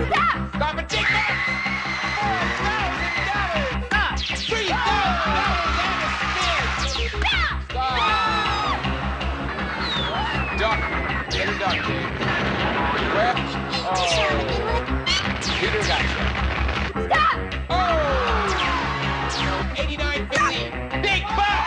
Stop! Stop and take that! $4,000! Stop! $3,000 and a spin! Stop! Stop! Duck. Get a duck, Dave. Left. Oh. Peter got you. Stop! Oh! 89.50. Big buck!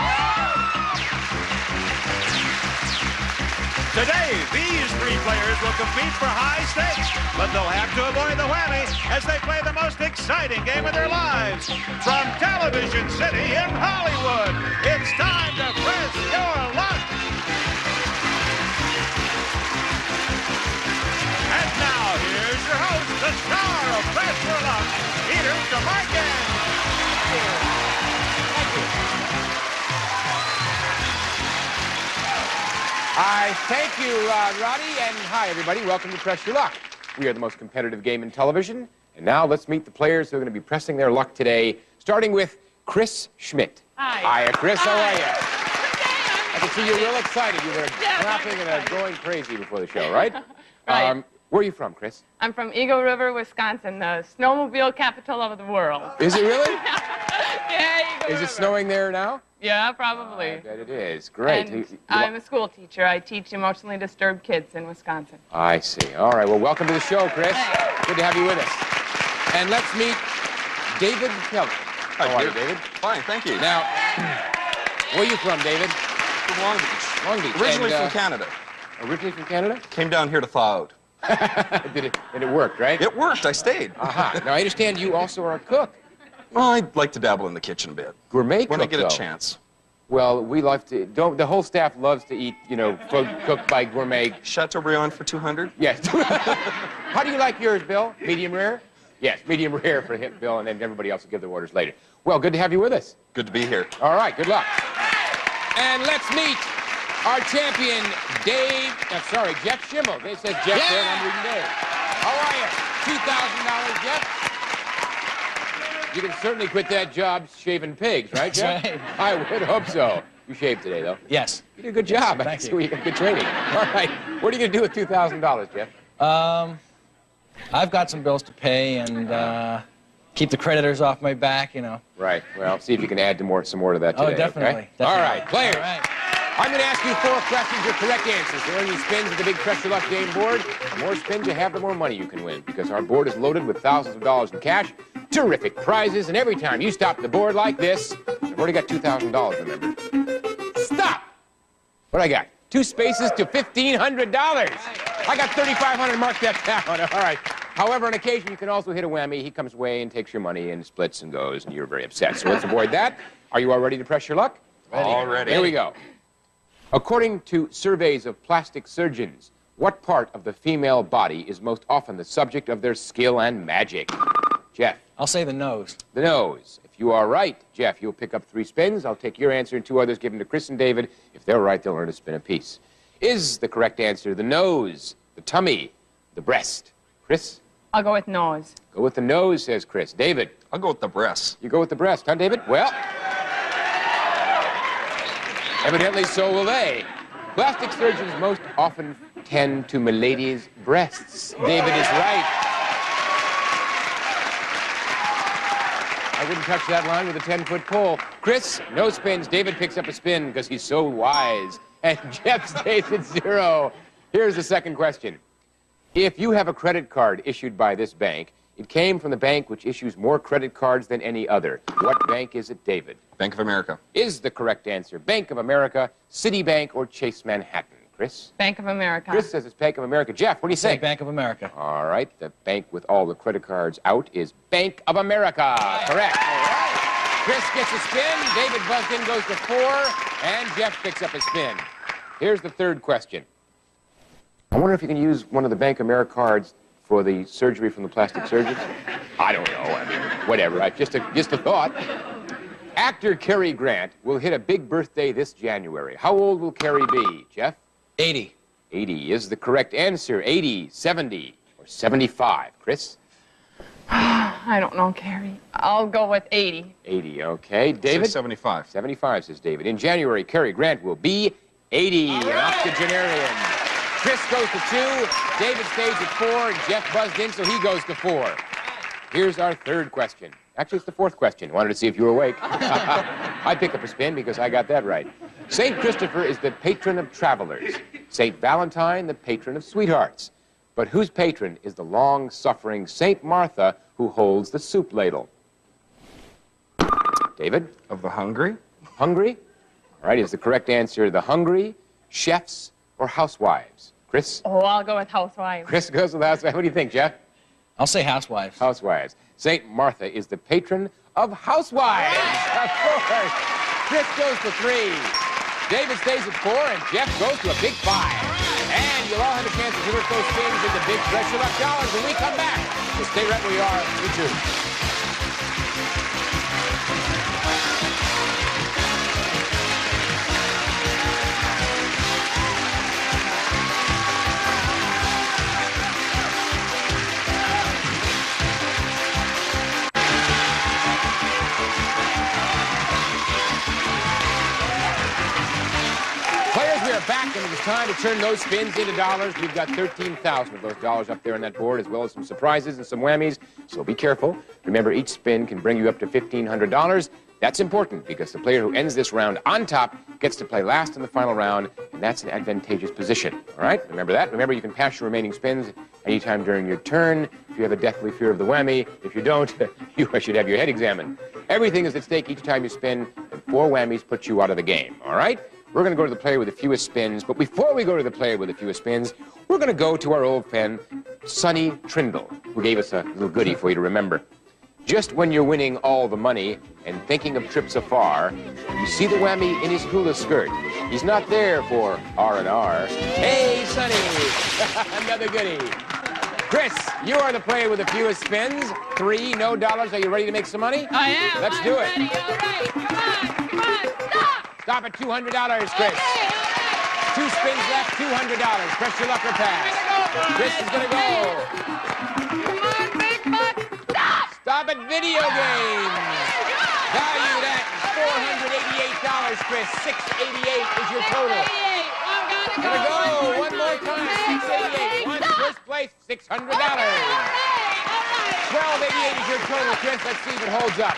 Today, these three players will compete for high stakes, but they'll have to avoid the whammy as they play the most exciting game of their lives. From Television City in Hollywood, it's time to press your luck. And now, here's your host, the star of Press Your Luck, Peter DeMarcus. Thank you. I thank you, Roddy, and hi, everybody. Welcome to Press Your Luck. We are the most competitive game in television, and now let's meet the players who are going to be pressing their luck today, starting with Chris Schmidt. Hi. Hiya, Chris. How are you? Good. I can see you're real excited. You were clapping and going crazy before the show, right? Right. Where are you from, Chris? I'm from Eagle River, Wisconsin, the snowmobile capital of the world. Is it really? Yeah, Eagle River. Is it snowing there now? Yeah, probably. I bet it is. Great. And I'm a school teacher. I teach emotionally disturbed kids in Wisconsin. I see. All right. Well, welcome to the show, Chris. Thanks. Good to have you with us. And let's meet David Kelly. How are you, David? Fine, thank you. Now, where are you from, David? From Long Beach. Long Beach. Originally And, from Canada. Originally from Canada? Came down here to thaw out. And it worked, right? It worked, I stayed. Aha. Now, I understand you also are a cook. Well, I'd like to dabble in the kitchen a bit. Gourmet When cook, I get though. a chance. Well, we love to, the whole staff loves to eat, you know, food cooked by gourmet. Chateaubriand for 200? Yes. How do you like yours, Bill? Medium rare? Yes, medium rare for him, Bill, and then everybody else will give their orders later. Well, good to have you with us. Good to be here. All right, good luck. And let's meet our champion, Jeff Schimmel. They said Jeff there, and I'm reading Dave. How are you? $2,000, Jeff. You can certainly quit that job shaving pigs, right, Jeff? That's right. I would hope so. You shaved today, though. Yes. You did a good job. I Thank can see you. where you got good training. All right. What are you going to do with $2,000, Jeff? I've got some bills to pay and keep the creditors off my back, you know. Right. Well, see if you can add some more to that today. Oh, definitely. Okay? All right, definitely. players. All right. I'm going to ask you 4 questions with correct answers. To earn you spins at the Big Press Your Luck game board. The more spins you have, the more money you can win. Because our board is loaded with thousands of dollars in cash, terrific prizes, and every time you stop the board like this, I've already got $2,000, remember? Stop! What I got? 2 spaces to $1,500. I got $3,500. Mark that down. All right. However, on occasion, you can also hit a whammy. He comes away and takes your money and splits and goes, and you're very upset. So let's avoid that. Are you all ready to press your luck? All ready. Here we go. According to surveys of plastic surgeons, what part of the female body is most often the subject of their skill and magic? Jeff. I'll say the nose. The nose. If you are right, Jeff, you'll pick up 3 spins. I'll take your answer and 2 others, give them to Chris and David. If they're right, they'll earn a spin apiece. Is the correct answer the nose, the tummy, the breast? Chris? I'll go with nose. Go with the nose, says Chris. David? I'll go with the breasts. You go with the breast, huh, David? Well, evidently so will they. Plastic surgeons most often tend to milady's breasts. David is right. I wouldn't touch that line with a 10-foot pole. Chris, no spins. David picks up a spin because he's so wise. And Jeff stays at 0. Here's the second question. If you have a credit card issued by this bank, it came from the bank which issues more credit cards than any other. What bank is it, David? Bank of America. Is the correct answer Bank of America, Citibank, or Chase Manhattan? Chris? Bank of America. Chris says it's Bank of America. Jeff, what do you Say think? Bank of America. All right, the bank with all the credit cards out is Bank of America. Correct. All right. Chris gets a spin, David Buzzkin goes to 4, and Jeff picks up a spin. Here's the third question. I wonder if you can use one of the Bank of America cards for the surgery from the plastic surgeons. I don't know. I mean, whatever. Just a thought. Actor Cary Grant will hit a big birthday this January. How old will Cary be, Jeff? 80. 80 is the correct answer. 80, 70, or 75. Chris? I don't know, Carrie. I'll go with 80. 80, okay. David? Say 75. 75, says David. In January, Cary Grant will be 80. An octogenarian. Chris goes to 2, David stays at 4, and Jeff buzzed in, so he goes to 4. Here's our third question. Actually, it's the fourth question. Wanted to see if you were awake. I pick up a spin because I got that right. St. Christopher is the patron of travelers. St. Valentine, the patron of sweethearts. But whose patron is the long-suffering St. Martha who holds the soup ladle? David? Of the hungry? Hungry? All right, is the correct answer the hungry, chefs, or housewives? Chris? Oh, I'll go with housewives. Chris goes with housewives. What do you think, Jeff? I'll say housewives. Housewives. St. Martha is the patron of housewives. Of course. Chris goes to 3. David stays at 4, and Jeff goes to a big 5. And you'll all have a chance to convert those spins into big Pressure Luck dollars when we come back. So stay right where you are. You too. Back, and it's time to turn those spins into dollars. We've got 13,000 of those dollars up there on that board, as well as some surprises and some whammies, so be careful. Remember, each spin can bring you up to $1,500. That's important because the player who ends this round on top gets to play last in the final round, and that's an advantageous position. All right? Remember that. Remember, you can pass your remaining spins anytime during your turn if you have a deathly fear of the whammy. If you don't, you should have your head examined. Everything is at stake each time you spin, and 4 whammies put you out of the game. All right? We're going to go to the player with the fewest spins, but before we go to the player with the fewest spins, we're going to go to our old friend, Sonny Trindle, who gave us a little goodie for you to remember. Just when you're winning all the money and thinking of trips afar, you see the whammy in his hula skirt. He's not there for R&R. Hey, Sonny! Another goodie. Chris, you are the player with the fewest spins. 3, no dollars. Are you ready to make some money? I am. Let's I'm do it. ready. All right. Come on. Stop. Stop at $200, Chris. Okay. 2 spins left, $200. Press your luck or pass. Chris is going to go. Come on, big buck. Stop. Stop at video games. Valued at $488, Chris. $688 is your total. Gonna go. One more time. $688. One first place, $600. $1288 is your total, Chris. Let's see if it holds up.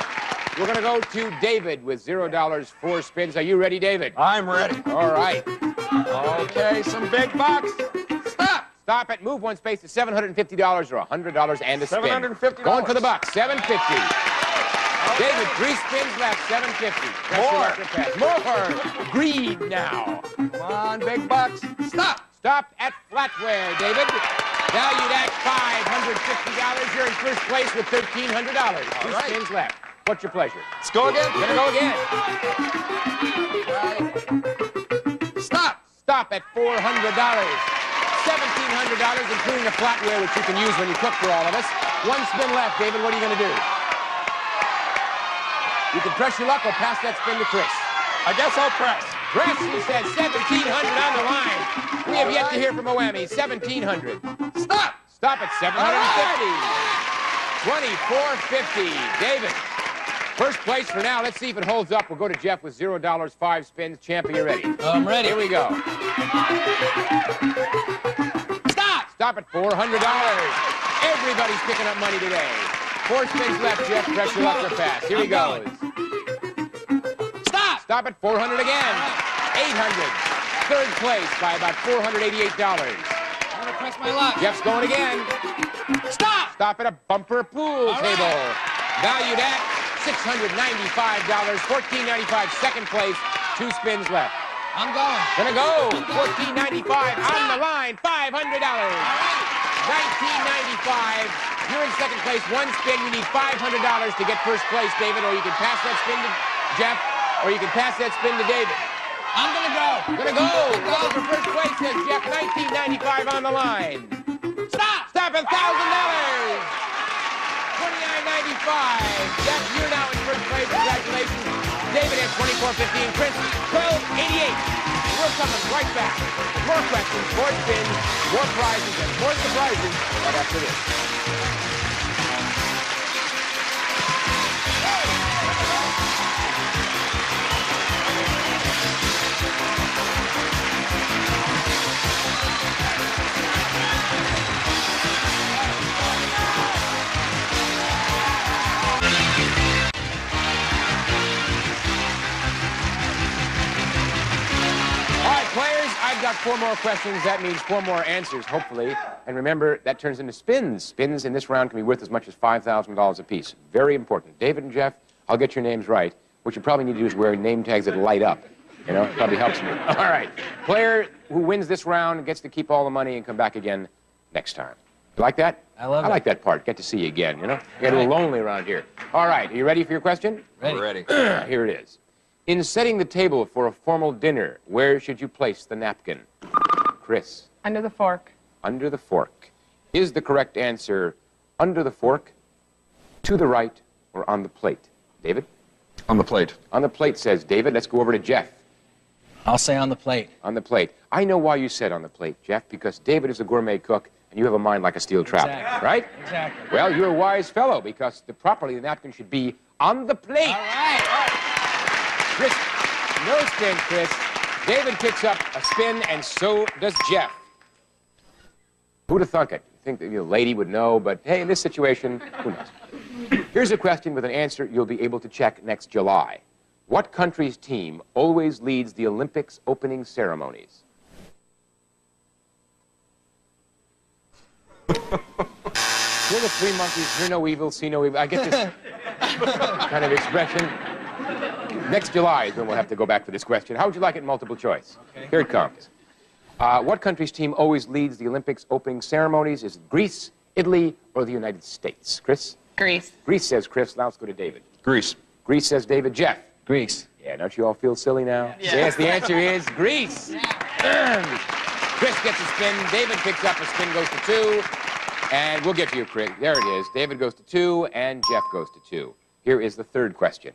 We're going to go to David with $0, 4 spins. Are you ready, David? I'm ready. All right. Okay, some big bucks. Stop. Stop it. Move 1 space to $750 or $100 and a spin. $750. Going for the bucks. $750. Okay. David, 3 spins left. $750. More. Green now. Come on, big bucks. Stop. Stop at flatware, David. Valued at $550. You're in first place with $1,300. 2 spins left. What's your pleasure? Let's go again. We're gonna go again. Stop. Stop at $400. $1,700, including the flatware, which you can use when you cook for all of us. 1 spin left, David. What are you gonna do? You can press your luck or pass that spin to Chris. I guess I'll press. Chris, he said $1,700 on the line. We have yet to hear from a whammy. $1,700. Stop. Stop at $750. $2,450. David. First place for now. Let's see if it holds up. We'll go to Jeff with $0, 5 spins. Champ, are you ready? I'm ready. Here we go. Stop! Stop at $400. Everybody's picking up money today. 4 spins left, Jeff. Press your luck or pass. Here he goes. Stop! Stop at $400 again. $800. Third place by about $488. I'm going to press my luck. Jeff's going again. Stop! Stop at a bumper pool table. Valued at $695, $14.95, second place, 2 spins left. I'm going. Gonna go, $14.95 on the line, $500. $19.95, you're in second place, 1 spin, you need $500 to get first place, David, or you can pass that spin to Jeff, or you can pass that spin to David. I'm gonna go. Gonna go. Looking for first place, says Jeff, $19.95 on the line. Stop! Stop at $1,000. $29.95. Jeff, you're now in first place. Congratulations. David at $24.50 and Chris, $12.88. We're coming right back. More questions, more spins, more prizes, and more surprises right after this. got 4 more questions. That means 4 more answers, hopefully. And remember, that turns into spins. Spins in this round can be worth as much as $5,000 apiece. Very important. David and Jeff, I'll get your names right. What you probably need to do is wear name tags that light up. You know, it probably helps me. All right. Player who wins this round gets to keep all the money and come back again next time. You like that? I love it. I like that part. Get to see you again, you know? You get a little lonely around here. All right. Are you ready for your question? Ready. We're ready. Here it is. In setting the table for a formal dinner, where should you place the napkin? Chris. Under the fork. Under the fork. Is the correct answer under the fork, to the right, or on the plate? David? On the plate. On the plate, says David. Let's go over to Jeff. I'll say on the plate. On the plate. I know why you said on the plate, Jeff, because David is a gourmet cook, and you have a mind like a steel trap, Exactly. right? Exactly. Well, you're a wise fellow, because properly the napkin should be on the plate. All right. Chris, no spin, Chris. David picks up a spin, and so does Jeff. Who'd have thunk it? You think that the lady would know, but hey, in this situation, who knows? Here's a question with an answer you'll be able to check next July. What country's team always leads the Olympics opening ceremonies? Hear the 3 monkeys, hear no evil, see no evil. I get this kind of expression. Next July is when we'll have to go back for this question. How would you like it in multiple choice? Okay. Here it comes. What country's team always leads the Olympics opening ceremonies? Is it Greece, Italy, or the United States? Chris? Grease. Greece, says Chris. Now let's go to David. Greece. Greece, says David. Jeff? Grease. Yeah, don't you all feel silly now? Yeah. Yes, the answer is Greece. Chris gets a spin. David picks up a spin, goes to 2. And we'll get to you, Chris. There it is. David goes to 2, and Jeff goes to 2. Here is the third question.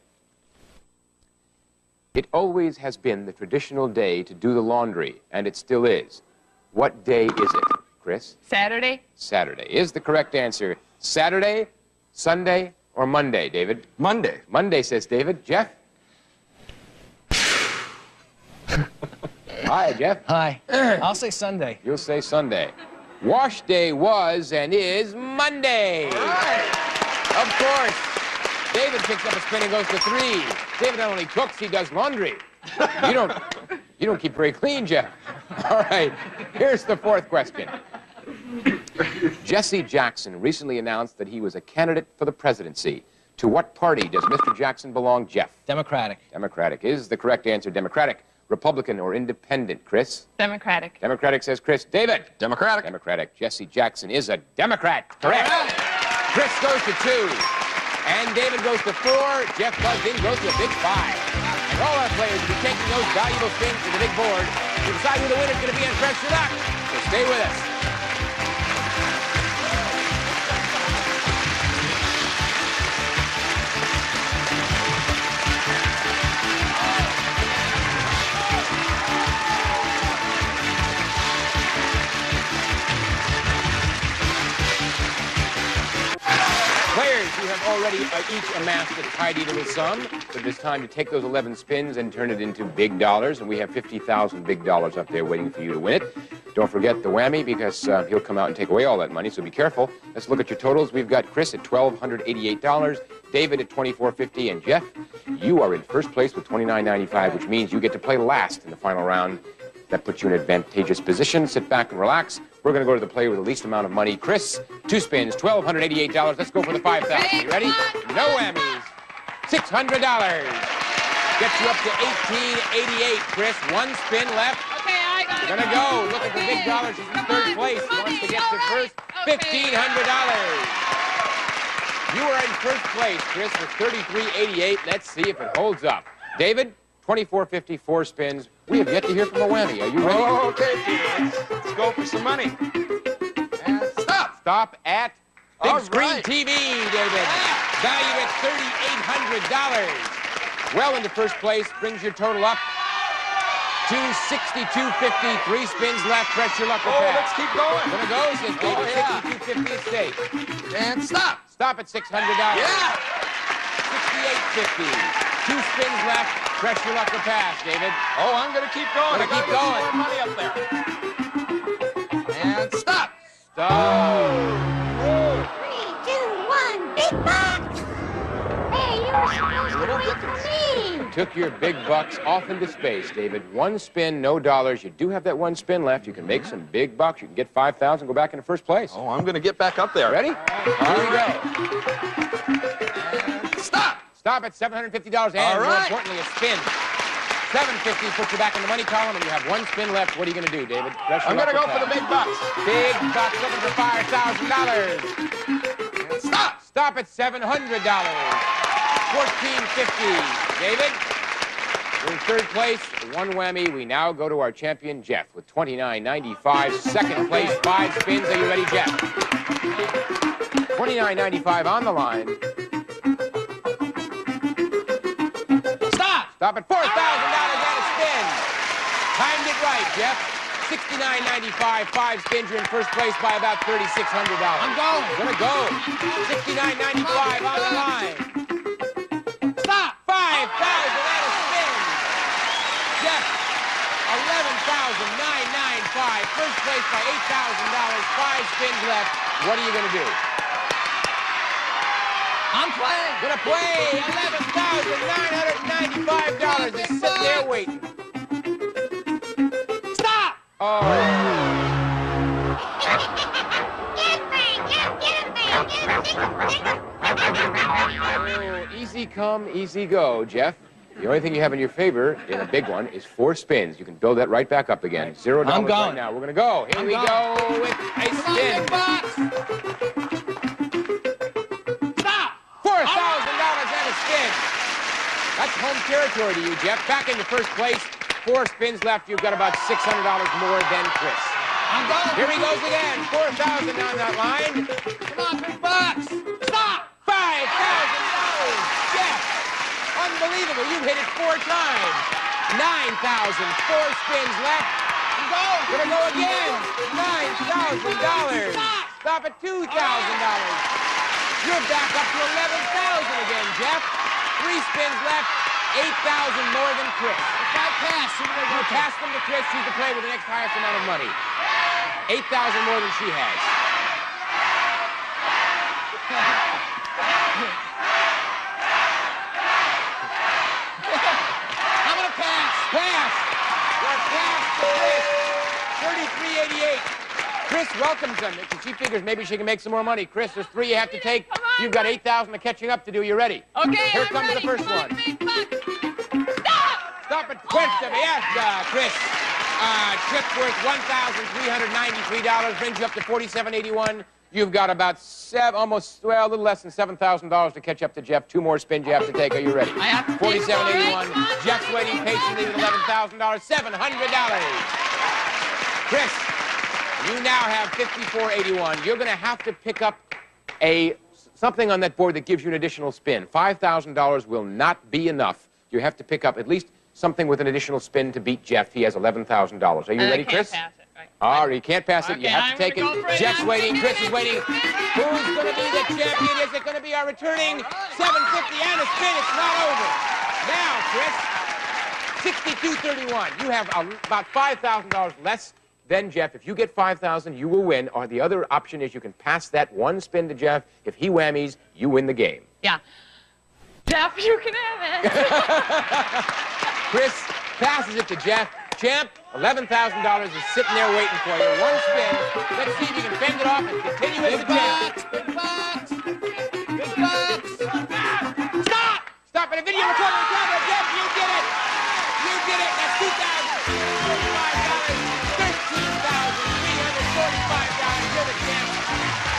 It always has been the traditional day to do the laundry, and it still is. What day is it, Chris? Saturday. Saturday is the correct answer. Saturday, Sunday, or Monday, David? Monday. Monday, says David. Jeff? Hi, Jeff. Hi. I'll say Sunday. You'll say Sunday. Wash day was and is Monday. Of course. David picks up a spin and goes to 3. David not only cooks, he does laundry. You don't keep very clean, Jeff. All right, here's the fourth question. Jesse Jackson recently announced that he was a candidate for the presidency. To what party does Mr. Jackson belong, Jeff? Democratic. Democratic is the correct answer. Democratic, Republican, or Independent, Chris? Democratic. Democratic, says Chris. David? Democratic. Democratic. Jesse Jackson is a Democrat. Correct. Chris goes to 2. And David goes to 4. Jeff buzzed in, goes to a big 5. And all our players will be taking those valuable spins to the big board to decide who the winner's going to be on Fresh Your Luck. So stay with us. Players, you have already each amassed a tidy little sum, but it's time to take those 11 spins and turn it into big dollars, and we have 50,000 big dollars up there waiting for you to win it. Don't forget the whammy, because he'll come out and take away all that money, so be careful. Let's look at your totals. We've got Chris at $1,288, David at $2,450, and Jeff, you are in first place with $29.95, which means you get to play last in the final round. That puts you in an advantageous position. Sit back and relax. We're going to go to the player with the least amount of money. Chris, 2 spins, $1,288. Let's go for the 5,000. You ready? No whammies. $600. Gets you up to $1,888, Chris. 1 spin left. Okay, I got it. You're going to go. Look at the big dollars. He's in third place. He wants to get to first. $1,500. You are in first place, Chris, with $33.88. Let's see if it holds up. David, $24.50, 4 spins. We have yet to hear from a whammy. Are you ready? Oh, okay, Peter. Let's go for some money. And stop. Stop at Big All Screen right. TV, David. Valued at $3,800. Well into first place, brings your total up to $62.50. 3 spins left. Press your luck or Oh, pass. let's keep going. Gonna go, says David. Oh, yeah. $62.50 at stake. And stop. Stop at $600. Yeah. $68.50. 2 spins left. Press your luck or pass, David. Oh, I'm going to keep going. Gonna I keep gotta going. get some more money up there. And stop. Stop. 3, 2, 1, big box! Hey, you were supposed to Little wait for Dickens. me! took your big bucks off into space, David. One spin, no dollars. You do have that one spin left. You can make some big bucks. You can get 5,000, go back into first place. Oh, I'm going to get back up there. Ready? Here we go. Stop! Stop at $750 and, All more right. importantly, a spin. $750 puts you back in the money column, and you have one spin left. What are you going to do, David? I'm going to go for the big bucks. Big bucks looking for $5,000. Stop! Stop at $700. $1,450. David, we're in third place, one whammy. We now go to our champion, Jeff, with $29.95. Second place, 5 spins. Are you ready, Jeff? $29.95 on the line. Stop! Stop at $4,000 and a spin. Timed it right, Jeff. $69.95, 5 spins. You're in first place by about $3,600. I'm going. Gonna go. $69.95 on the line. Stop! $5,000 and a spin. Jeff, $11,995. First place by $8,000. 5 spins left. What are you gonna do? I'm playing. Gonna play $11,995. It's sitting there waiting. Stop! Oh. Oh, easy come, easy go, Jeff. The only thing you have in your favor in a big one is 4 spins. You can build that right back up again. $0 I'm right going. now. We're gonna go. Here we go with a spin. Stop! $4,000 and a spin. That's home territory to you, Jeff. Back into first place. 4 spins left. You've got about $600 more than Chris. I'm going. Here he goes again. 4,000 on that line. Come on, big bucks! Stop! $5,000. Jeff, unbelievable. You hit it 4 times. 9,000. 4 spins left. Gonna go again. $9,000. Stop at $2,000. You're back up to $11,000 again, Jeff. 3 spins left. 8,000 more than Chris. If I pass, who do I You go pass them to Chris, you can play with the next highest amount of money. 8,000 more than she has. I'm going to pass. Pass. You're past Chris. 33.88. Chris welcomes them. She figures maybe she can make some more money. Chris, there's 3 you have to take. Come on, You've got 8,000 of catching up to do. You ready? Okay, Here I'm comes ready. the first Come on, one. big bucks. Stop! Stop at Puerto Vallarta, Chris. Trip worth $1,393 brings you up to $47.81. You've got about a little less than $7,000 to catch up to Jeff. 2 more spins you have to take. Are you ready? I have to take $47.81. more. Jeff's waiting patiently with $11,000. $700. Chris, you now have $54.81. You're going to have to pick up something on that board that gives you an additional spin. $5,000 will not be enough. You have to pick up at least something with an additional spin to beat Jeff. He has $11,000. Are you ready, Chris? I can't pass it. Right. All right, you can't pass it. You Okay, have to I'm take it. gonna go for it. Jeff's I'm waiting. gonna Chris do is it. waiting. Who's going to be the champion? Is it going to be our returning $750 and a spin? It's not over. Now, Chris, $62.31. You have about $5,000 less than Jeff. If you get $5,000, you will win. Or the other option is you can pass that one spin to Jeff. If he whammies, you win the game. Yeah. Jeff, you can have it. Chris passes it to Jeff. Champ, $11,000 is sitting there waiting for you. One spin. Let's see if you can fend it off and continue as the champ. Big bucks! Big bucks! Stop! Stop it. A video recording the camera. Jeff, you did it. You did it. That's $2,045. $13,345. You're the champ.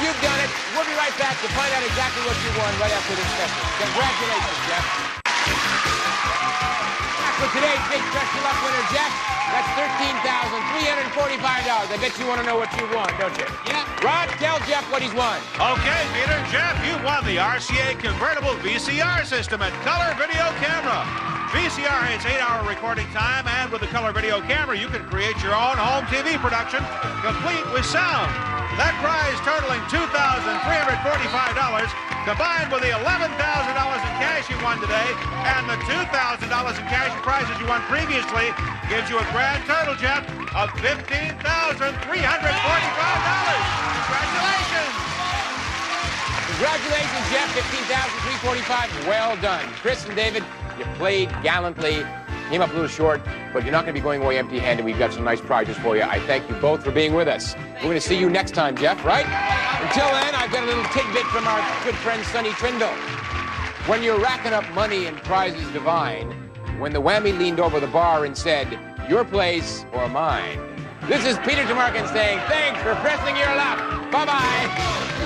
You've done it. We'll be right back to find out exactly what you won right after this special. Congratulations, Jeff. For today's big Pressure Luck winner, Jeff, that's $13,345. I bet you want to know what you won, don't you? Yeah. Rod, tell Jeff what he's won. Okay, Peter, Jeff, you won the RCA convertible VCR system and color video camera. VCR has 8-hour recording time, and with the color video camera, you can create your own home TV production, complete with sound. That prize totaling $2,345, combined with the $11,000 in cash you won today, and the $2,000 in cash prizes you won previously, gives you a grand total, Jeff, of $15,345. Congratulations! Congratulations, Jeff. $15,345. Well done. Chris and David, You played gallantly. Came up a little short, but you're not going to be going away empty-handed. We've got some nice prizes for you. I thank you both for being with us. We're going to see you next time, Jeff, right? Until then, I've got a little tidbit from our good friend Sonny Trindle. When you're racking up money and prizes divine, when the whammy leaned over the bar and said, your place or mine. This is Peter Tomarken saying thanks for pressing your luck. Bye-bye.